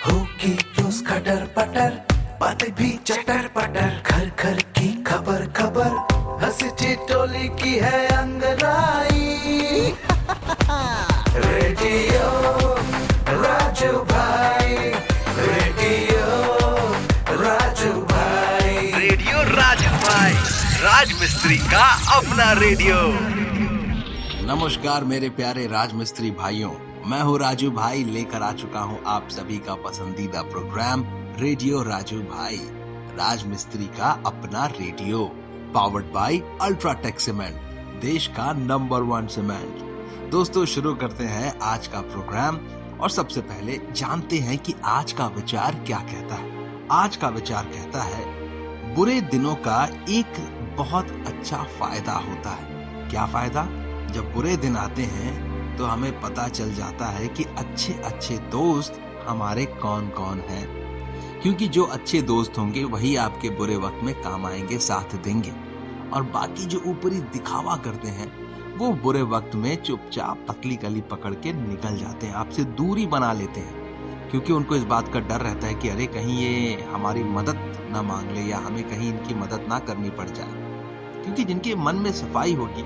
होगी रोज खटर पटर, बातें भी चटर पटर, घर घर की खबर खबर, हंसी ठिठोली की है अंगराई। रेडियो राजू भाई, रेडियो राजू भाई, रेडियो राजू भाई, राज मिस्त्री का अपना रेडियो। नमस्कार मेरे प्यारे राज मिस्त्री भाइयों, मैं हूँ राजू भाई, लेकर आ चुका हूँ आप सभी का पसंदीदा प्रोग्राम रेडियो राजू भाई, राज मिस्त्री का अपना radio, powered by UltraTech cement, देश का नंबर 1 सीमेंट। दोस्तों शुरू करते हैं आज का प्रोग्राम और सबसे पहले जानते हैं कि आज का विचार क्या कहता है। आज का विचार कहता है बुरे दिनों का एक बहुत अच्छा फायदा होता है। क्या फायदा? जब बुरे दिन आते हैं तो हमें पता चल जाता है कि अच्छे अच्छे दोस्त हमारे कौन कौन हैं, क्योंकि जो अच्छे दोस्त होंगे वही आपके बुरे वक्त में काम आएंगे, साथ देंगे, और बाकी जो ऊपरी दिखावा करते हैं वो बुरे वक्त में चुपचाप पतली गली पकड़ के निकल जाते हैं, आपसे दूरी बना लेते हैं, क्योंकि उनको इस बात का डर रहता है कि अरे कहीं ये हमारी मदद ना मांग ले या हमें कहीं इनकी मदद ना करनी पड़ जाए। क्योंकि जिनके मन में सफाई होगी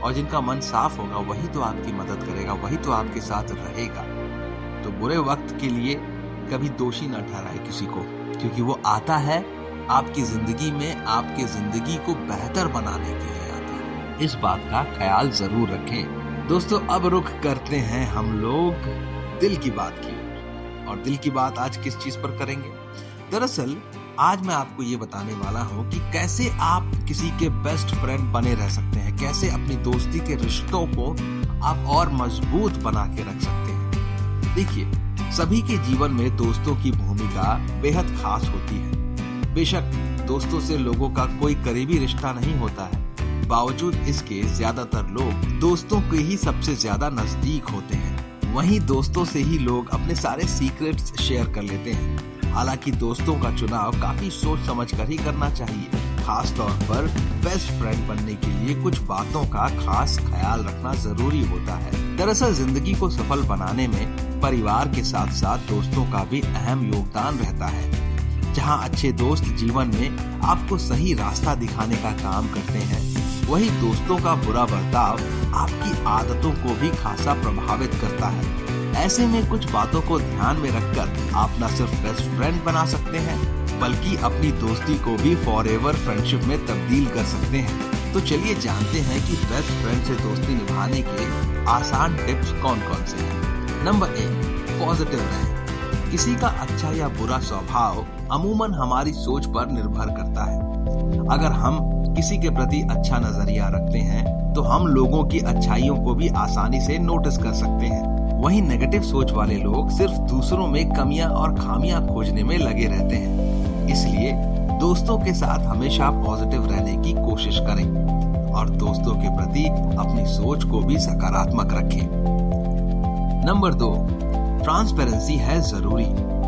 और जिनका मन साफ होगा वही तो आपकी मदद करेगा, वही तो आपके साथ रहेगा। तो बुरे वक्त के लिए कभी दोषी न ठहराए किसी को, क्योंकि वो आता है आपकी जिंदगी में, आपके जिंदगी को बेहतर बनाने के लिए आता है। इस बात का ख्याल जरूर रखें। दोस्तों अब रुख करते हैं हम लोग दिल की बात की ओर, और दिल की बात आज किस चीज पर करेंगे? दरअसल आज मैं आपको ये बताने वाला हूँ कि कैसे आप किसी के बेस्ट फ्रेंड बने रह सकते हैं, कैसे अपनी दोस्ती के रिश्तों को आप और मजबूत बना के रख सकते हैं। देखिए, सभी के जीवन में दोस्तों की भूमिका बेहद खास होती है। बेशक दोस्तों से लोगों का कोई करीबी रिश्ता नहीं होता है, बावजूद इसके ज्यादातर लोग दोस्तों के ही सबसे ज्यादा नजदीक होते हैं। वहीं दोस्तों से ही लोग अपने सारे सीक्रेट्स शेयर कर लेते हैं। हालांकि दोस्तों का चुनाव काफी सोच समझ कर ही करना चाहिए। खास तौर पर बेस्ट फ्रेंड बनने के लिए कुछ बातों का खास ख्याल रखना जरूरी होता है। दरअसल जिंदगी को सफल बनाने में परिवार के साथ साथ दोस्तों का भी अहम योगदान रहता है। जहां अच्छे दोस्त जीवन में आपको सही रास्ता दिखाने का काम करते हैं, वही दोस्तों का बुरा बर्ताव आपकी आदतों को भी खासा प्रभावित करता है। ऐसे में कुछ बातों को ध्यान में रखकर आप न सिर्फ बेस्ट फ्रेंड बना सकते हैं, बल्कि अपनी दोस्ती को भी फॉरएवर फ्रेंडशिप में तब्दील कर सकते हैं। तो चलिए जानते हैं कि बेस्ट फ्रेंड से दोस्ती निभाने के आसान टिप्स कौन कौन से हैं। नंबर 1, पॉजिटिव रहें। किसी का अच्छा या बुरा स्वभाव अमूमन हमारी सोच पर निर्भर करता है। अगर हम किसी के प्रति अच्छा नजरिया रखते हैं तो हम लोगों की अच्छाइयों को भी आसानी से नोटिस कर सकते हैं। वहीं नेगेटिव सोच वाले लोग सिर्फ दूसरों में कमियां और खामियां खोजने में लगे रहते हैं। इसलिए दोस्तों के साथ हमेशा पॉजिटिव रहने की कोशिश करें और दोस्तों के प्रति अपनी सोच को भी सकारात्मक रखें। नंबर 2, ट्रांसपेरेंसी है जरूरी।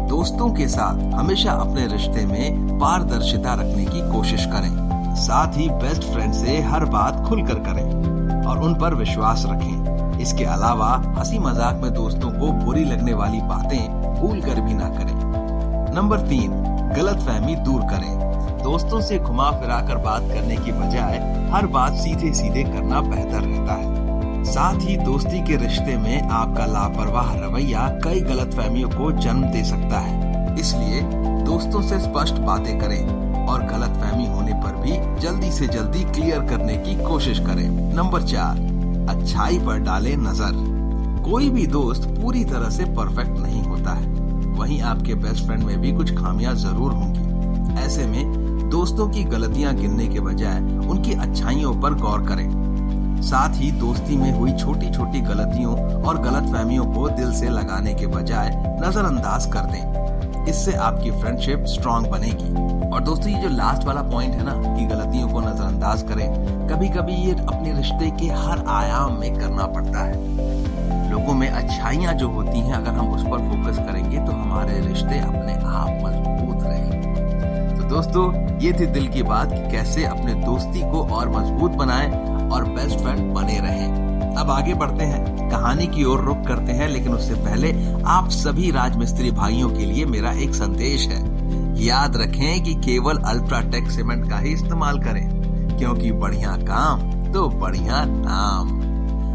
दोस्तों के साथ हमेशा अपने रिश्ते में पारदर्शिता रखने की कोशिश करें। साथ ही बेस्ट फ्रेंड से हर बात खुलकर करें और उन पर विश्वास रखें। इसके अलावा हंसी मजाक में दोस्तों को बुरी लगने वाली बातें भूल कर भी ना करें। नंबर 3, गलतफहमी दूर करें। दोस्तों से घुमा फिरा कर बात करने की बजाय हर बात सीधे सीधे करना बेहतर रहता है। साथ ही दोस्ती के रिश्ते में आपका लापरवाह रवैया कई गलतफहमियों को जन्म दे सकता है। इसलिए दोस्तों से स्पष्ट बातें करें और गलतफहमी होने पर भी जल्दी से जल्दी क्लियर करने की कोशिश करें। नंबर 4, अच्छाई पर डालें नजर। कोई भी दोस्त पूरी तरह से परफेक्ट नहीं होता है, वहीं आपके बेस्ट फ्रेंड में भी कुछ खामियां जरूर होंगी। ऐसे में दोस्तों की गलतियां गिनने के बजाय उनकी अच्छाइयों पर गौर करें। साथ ही दोस्ती में हुई छोटी छोटी गलतियों और गलतफहमियों को दिल से लगाने के बजाय नजरअंदाज कर दें। इससे आपकी फ्रेंडशिप स्ट्रांग बनेगी। और दोस्तों ये जो लास्ट वाला पॉइंट है ना कि गलतियों को नजरअंदाज करें, कभी कभी ये अपने रिश्ते के हर आयाम में करना पड़ता है। लोगों में अच्छाइयां जो होती हैं, अगर हम उस पर फोकस करेंगे तो हमारे रिश्ते अपने आप मजबूत रहेंगे। तो दोस्तों ये थी दिल की बात कि कैसे अपने दोस्ती को और मजबूत बनाएं और बेस्ट फ्रेंड बने रहें। अब आगे बढ़ते हैं, कहानी की ओर रुख करते हैं, लेकिन उससे पहले आप सभी राजमिस्त्री भाइयों के लिए मेरा एक संदेश है। याद रखें कि केवल अल्ट्राटेक सीमेंट का ही इस्तेमाल करें, क्योंकि बढ़िया काम तो बढ़िया नाम।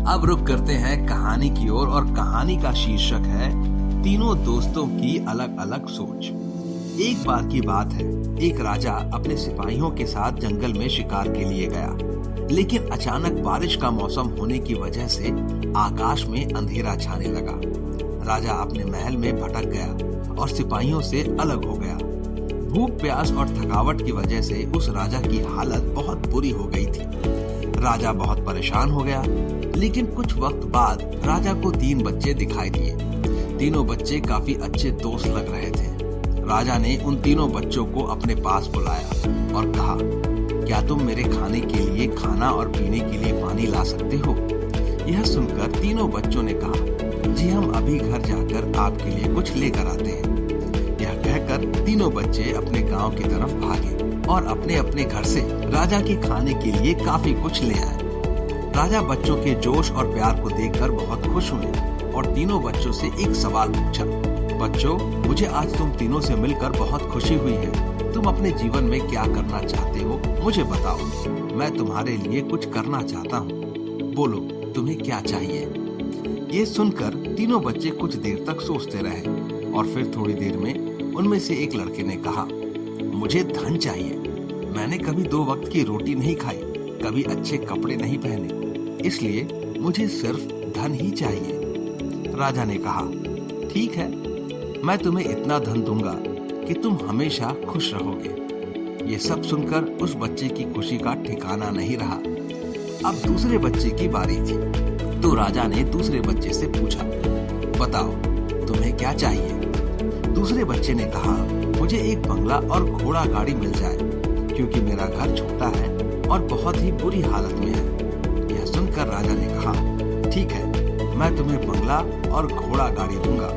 अब रुख करते हैं कहानी की ओर और कहानी का शीर्षक है तीनों दोस्तों की अलग अलग सोच। एक बार की बात है, एक राजा अपने सिपाहियों के साथ जंगल में शिकार के लिए गया, लेकिन अचानक बारिश का मौसम होने की वजह से आकाश में अंधेरा छाने लगा। राजा अपने महल में भटक गया और सिपाहियों से अलग हो गया। भूख, प्यास और थकावट की वजह से उस राजा की हालत बहुत बुरी हो गई थी। राजा बहुत परेशान हो गया, लेकिन कुछ वक्त बाद राजा को 3 बच्चे दिखाई दिए। तीनों बच्चे काफी अच्छे दोस्त लग रहे थे। राजा ने उन तीनों बच्चों को अपने पास बुलाया और कहा, क्या तुम मेरे खाने के लिए खाना और पीने के लिए पानी ला सकते हो? यह सुनकर तीनों बच्चों ने कहा, जी हम अभी घर जाकर आपके लिए कुछ लेकर आते हैं। यह कहकर तीनों बच्चे अपने गांव की तरफ भागे और अपने अपने घर से राजा के खाने के लिए काफी कुछ ले आए। राजा बच्चों के जोश और प्यार को देखकर बहुत खुश हुए और तीनों बच्चों से एक सवाल पूछा, बच्चों, मुझे आज तुम तीनों से मिलकर बहुत खुशी हुई है। तुम अपने जीवन में क्या करना चाहते हो, मुझे बताओ। मैं तुम्हारे लिए कुछ करना चाहता हूँ। बोलो, तुम्हें क्या चाहिए? ये सुनकर तीनों बच्चे कुछ देर तक सोचते रहे और फिर थोड़ी देर में उनमें से एक लड़के ने कहा, मुझे धन चाहिए। मैंने कभी 2 वक्त की रोटी नहीं खाई, कभी अच्छे कपड़े नहीं पहने, इसलिए मुझे सिर्फ धन ही चाहिए। राजा ने कहा, ठीक है, मैं तुम्हें इतना धन दूंगा कि तुम हमेशा खुश रहोगे। ये सब सुनकर उस बच्चे की खुशी का ठिकाना नहीं रहा। अब दूसरे बच्चे की बारी थी, तो राजा ने दूसरे बच्चे से पूछा, बताओ तुम्हें क्या चाहिए? दूसरे बच्चे ने कहा, मुझे एक बंगला और घोड़ा गाड़ी मिल जाए, क्योंकि मेरा घर छोटा है और बहुत ही बुरी हालत में है। यह सुनकर राजा ने कहा, ठीक है, मैं तुम्हें बंगला और घोड़ा गाड़ी दूंगा।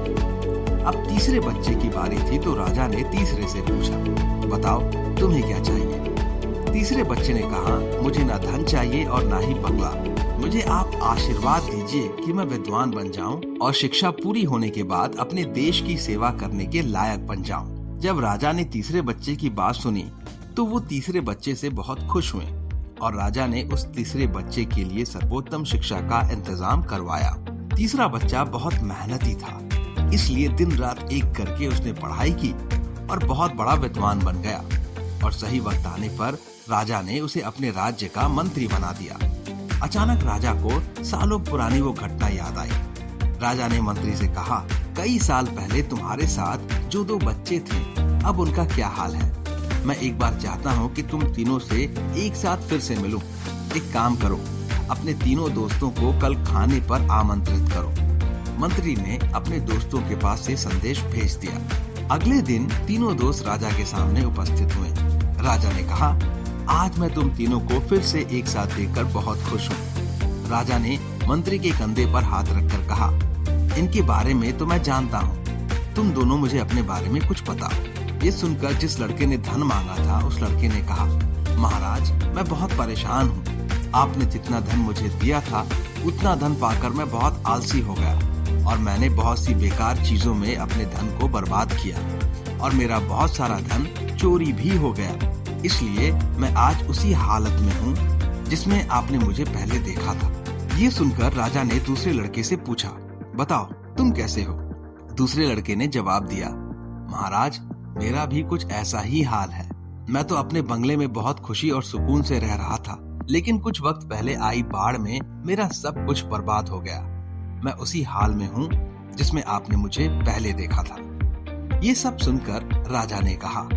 अब तीसरे बच्चे की बारी थी, तो राजा ने तीसरे से पूछा, बताओ तुम्हें क्या चाहिए? तीसरे बच्चे ने कहा, मुझे ना धन चाहिए और ना ही बंगला, मुझे आप आशीर्वाद दीजिए कि मैं विद्वान बन जाऊं और शिक्षा पूरी होने के बाद अपने देश की सेवा करने के लायक बन जाऊं। जब राजा ने तीसरे बच्चे की बात सुनी, तो वो तीसरे बच्चे से बहुत खुश हुए और राजा ने उस तीसरे बच्चे के लिए सर्वोत्तम शिक्षा का इंतजाम करवाया। तीसरा बच्चा बहुत मेहनती था, इसलिए दिन रात एक करके उसने पढ़ाई की और बहुत बड़ा विद्वान बन गया और सही वक्त आने पर राजा ने उसे अपने राज्य का मंत्री बना दिया। अचानक राजा को सालों पुरानी वो घटना याद आई। राजा ने मंत्री से कहा, कई साल पहले तुम्हारे साथ जो 2 बच्चे थे, अब उनका क्या हाल है? मैं एक बार चाहता हूँ कि तुम तीनों से एक साथ फिर से मिलूं। एक काम करो, अपने तीनों दोस्तों को कल खाने पर आमंत्रित करो। मंत्री ने अपने दोस्तों के पास से संदेश भेज दिया। अगले दिन तीनों दोस्त राजा के सामने उपस्थित हुए। राजा ने कहा, आज मैं तुम तीनों को फिर से एक साथ देखकर बहुत खुश हूँ। राजा ने मंत्री के कंधे पर हाथ रखकर कहा, इनके बारे में तो मैं जानता हूँ, तुम दोनों मुझे अपने बारे में कुछ बताओ। ये सुनकर जिस लड़के ने धन मांगा था, उस लड़के ने कहा, महाराज, मैं बहुत परेशान हूँ। आपने जितना धन मुझे दिया था, उतना धन पाकर मैं बहुत आलसी हो गया और मैंने बहुत सी बेकार चीजों में अपने धन को बर्बाद किया और मेरा बहुत सारा धन चोरी भी हो गया। इसलिए मैं आज उसी हालत में हूँ जिसमें आपने मुझे पहले देखा था। ये सुनकर राजा ने दूसरे लड़के से पूछा, बताओ तुम कैसे हो? दूसरे लड़के ने जवाब दिया, महाराज, मेरा भी कुछ ऐसा ही हाल है। मैं तो अपने बंगले में बहुत खुशी और सुकून से रह रहा था, लेकिन कुछ वक्त पहले आई बाढ़ में मेरा सब कुछ बर्बाद हो गया। मैं उसी हाल में हूँ जिसमें आपने मुझे पहले देखा था। ये सब सुनकर राजा ने कहा,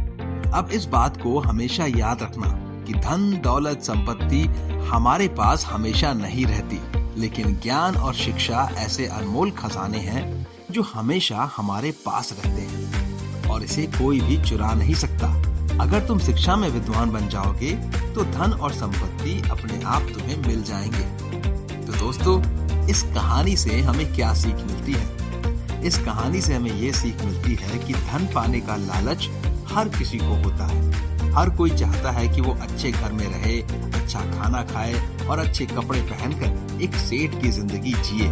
अब इस बात को हमेशा याद रखना कि धन, दौलत, संपत्ति हमारे पास हमेशा नहीं रहती, लेकिन ज्ञान और शिक्षा ऐसे अनमोल खजाने हैं जो हमेशा हमारे पास रहते हैं और इसे कोई भी चुरा नहीं सकता। अगर तुम शिक्षा में विद्वान बन जाओगे तो धन और संपत्ति अपने आप तुम्हें मिल जाएंगे। तो दोस्तों, इस कहानी से हमें क्या सीख मिलती है? इस कहानी से हमें ये सीख मिलती है कि धन पाने का लालच हर किसी को होता है, हर कोई चाहता है कि वो अच्छे घर में रहे, अच्छा खाना खाए और अच्छे कपड़े पहनकर एक सेठ की जिंदगी जिए।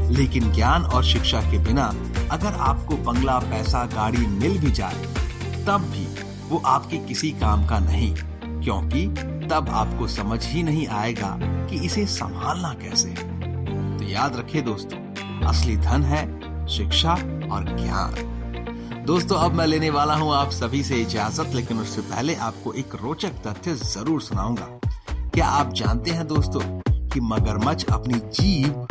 लेकिन ज्ञान और शिक्षा के बिना अगर आपको बंगला, पैसा, गाड़ी मिल भी जाए तब भी वो आपके किसी काम का नहीं, क्योंकि तब आपको समझ ही नहीं आएगा कि इसे संभालना कैसे है। तो याद रखिए दोस्तों, असली धन है शिक्षा और ज्ञान। दोस्तों अब मैं लेने वाला हूं आप सभी से इजाजत, लेकिन उससे पहले आपको एक रोचक तथ्य जरूर सुनाऊंगा। क्या आप जानते हैं दोस्तों कि मगरमच्छ अपनी जीभ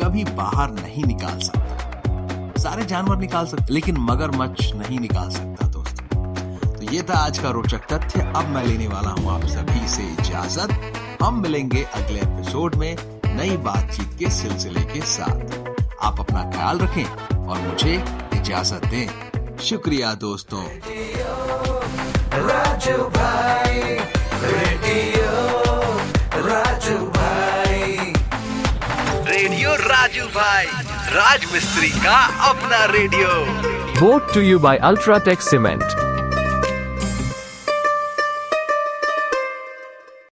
कभी बाहर नहीं निकाल सकता? सारे जानवर निकाल सकते लेकिन मगरमच्छ नहीं निकाल सकता दोस्तों। तो ये था आज का रोचक तथ्य। अब मैं लेने वाला हूं आप सभी से इजाजत। हम मिलेंगे अगले एपिसोड में नई बातचीत के सिलसिले के साथ। आप अपना ख्याल रखें और मुझे इजाजत दें। शुक्रिया दोस्तों। राजू भाई रेडियो राजू भाई। रेडियो राजू भाई, राज मिस्त्री का अपना radio. Brought to you by Ultratech Cement.